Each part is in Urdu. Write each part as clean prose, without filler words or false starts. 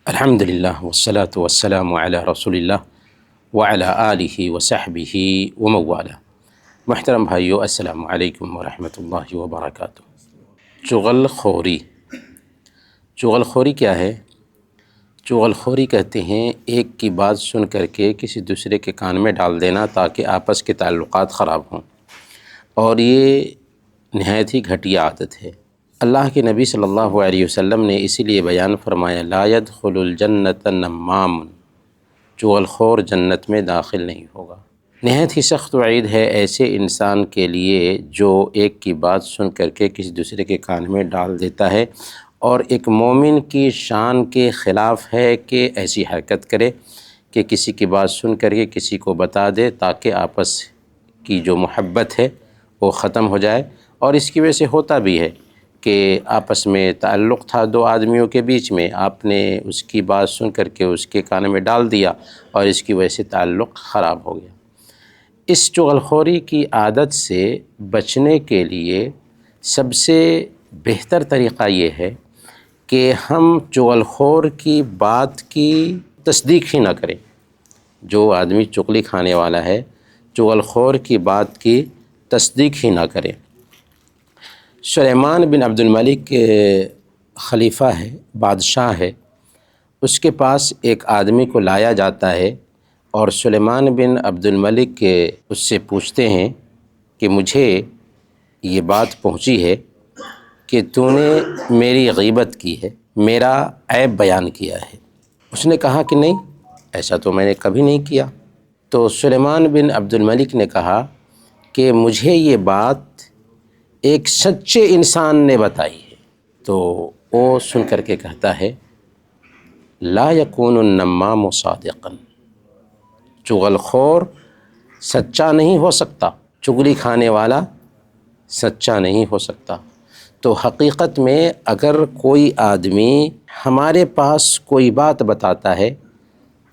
الحمدللہ والصلاة والسلام علی رسول اللہ وعلی آلہ وصحبہ ومن والہ۔ محترم بھائیو، السلام علیکم ورحمۃ اللہ وبرکاتہ۔ چغل خوری کیا ہے؟ چغل خوری کہتے ہیں ایک کی بات سن کر کے کسی دوسرے کے کان میں ڈال دینا تاکہ آپس کے تعلقات خراب ہوں، اور یہ نہایت ہی گھٹیا عادت ہے۔ اللہ کے نبی صلی اللہ علیہ وسلم نے اسی لیے بیان فرمایا، لا يدخل الجنت نمام، چغل خور جنت میں داخل نہیں ہوگا۔ نہایت ہی سخت وعید ہے ایسے انسان کے لیے جو ایک کی بات سن کر کے کسی دوسرے کے کان میں ڈال دیتا ہے، اور ایک مومن کی شان کے خلاف ہے کہ ایسی حرکت کرے کہ کسی کی بات سن کر کے کسی کو بتا دے تاکہ آپس کی جو محبت ہے وہ ختم ہو جائے۔ اور اس کی وجہ سے ہوتا بھی ہے کہ آپس میں تعلق تھا دو آدمیوں کے بیچ میں، آپ نے اس کی بات سن کر کے اس کے کان میں ڈال دیا اور اس کی وجہ سے تعلق خراب ہو گیا۔ اس چغل خوری کی عادت سے بچنے کے لیے سب سے بہتر طریقہ یہ ہے کہ ہم چغل خور کی بات کی تصدیق ہی نہ کریں۔ جو آدمی چغلی کھانے والا ہے، چغل خور کی بات کی تصدیق ہی نہ کریں۔ سلیمان بن عبد الملک خلیفہ ہے، بادشاہ ہے، اس کے پاس ایک آدمی کو لایا جاتا ہے، اور سلیمان بن عبد الملک اس سے پوچھتے ہیں کہ مجھے یہ بات پہنچی ہے کہ تو نے میری غیبت کی ہے، میرا عیب بیان کیا ہے۔ اس نے کہا کہ نہیں، ایسا تو میں نے کبھی نہیں کیا۔ تو سلیمان بن عبد الملک نے کہا کہ مجھے یہ بات ایک سچے انسان نے بتائی ہے۔ تو وہ سن کر کے کہتا ہے، لا یکون النمام صادقا، چغل خور سچا نہیں ہو سکتا، چغلی کھانے والا سچا نہیں ہو سکتا۔ تو حقیقت میں اگر کوئی آدمی ہمارے پاس کوئی بات بتاتا ہے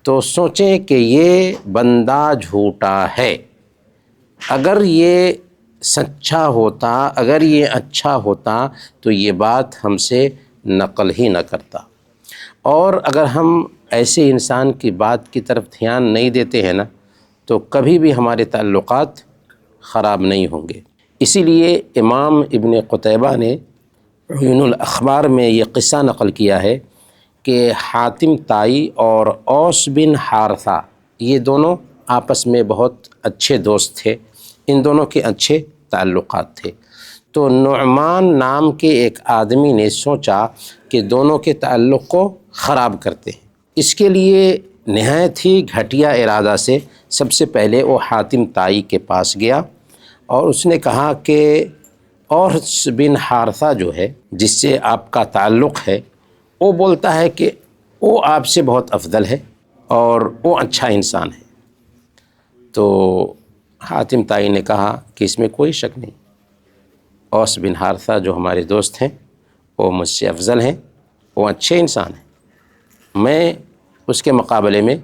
تو سوچیں کہ یہ بندہ جھوٹا ہے۔ اگر یہ سچا ہوتا، اگر یہ اچھا ہوتا تو یہ بات ہم سے نقل ہی نہ کرتا۔ اور اگر ہم ایسے انسان کی بات کی طرف دھیان نہیں دیتے ہیں نا، تو کبھی بھی ہمارے تعلقات خراب نہیں ہوں گے۔ اسی لیے امام ابن قتیبہ نے عیون الاخبار میں یہ قصہ نقل کیا ہے کہ حاتم طائی اور اوس بن حارثہ، یہ دونوں آپس میں بہت اچھے دوست تھے، ان دونوں کے اچھے تعلقات تھے۔ تو نعمان نام کے ایک آدمی نے سوچا کہ دونوں کے تعلق کو خراب کرتے ہیں۔ اس کے لیے نہایت ہی گھٹیا ارادہ سے سب سے پہلے وہ حاتم طائی کے پاس گیا، اور اس نے کہا کہ اوس بن حارثہ جو ہے، جس سے آپ کا تعلق ہے، وہ بولتا ہے کہ وہ آپ سے بہت افضل ہے اور وہ اچھا انسان ہے۔ تو حاتم طائی نے کہا کہ اس میں کوئی شک نہیں، اوس بن حارثہ جو ہمارے دوست ہیں وہ مجھ سے افضل ہیں، وہ اچھے انسان ہیں، میں اس کے مقابلے میں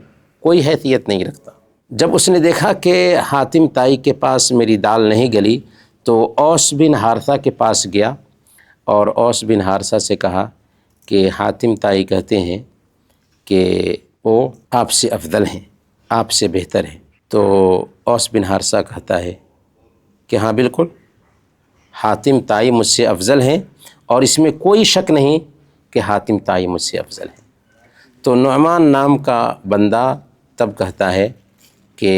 کوئی حیثیت نہیں رکھتا۔ جب اس نے دیکھا کہ حاتم طائی کے پاس میری دال نہیں گلی، تو اوس بن حارثہ کے پاس گیا، اور اوس بن حارثہ سے کہا کہ حاتم طائی کہتے ہیں کہ وہ آپ سے افضل ہیں، آپ سے بہتر ہیں۔ تو اوس بن حارثہ کہتا ہے کہ ہاں بالکل، حاتم طائی مجھ سے افضل ہیں، اور اس میں کوئی شک نہیں کہ حاتم طائی مجھ سے افضل ہیں۔ تو نعمان نام کا بندہ تب کہتا ہے کہ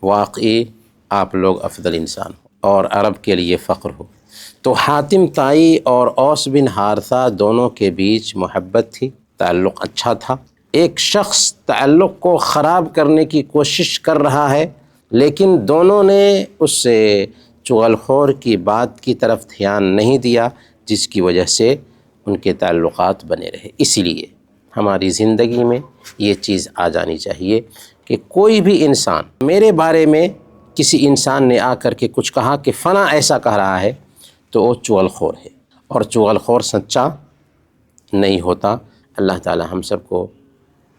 واقعی آپ لوگ افضل انسان ہو اور عرب کے لیے فخر ہو۔ تو حاتم طائی اور اوس بن حارثہ دونوں کے بیچ محبت تھی، تعلق اچھا تھا۔ ایک شخص تعلق کو خراب کرنے کی کوشش کر رہا ہے، لیکن دونوں نے اس چغل خور کی بات کی طرف دھیان نہیں دیا، جس کی وجہ سے ان کے تعلقات بنے رہے۔ اسی لیے ہماری زندگی میں یہ چیز آ جانی چاہیے کہ کوئی بھی انسان، میرے بارے میں کسی انسان نے آ کر کے کچھ کہا کہ فلاں ایسا کہہ رہا ہے، تو وہ چغل خور ہے، اور چغل خور سچا نہیں ہوتا۔ اللہ تعالی ہم سب کو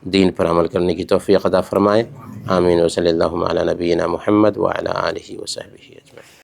دین پر عمل کرنے کی توفیق عطا فرمائے۔ آمین، و صلی اللہ علی نبینا محمد وعلی آلہ وصحبہ اجمعین۔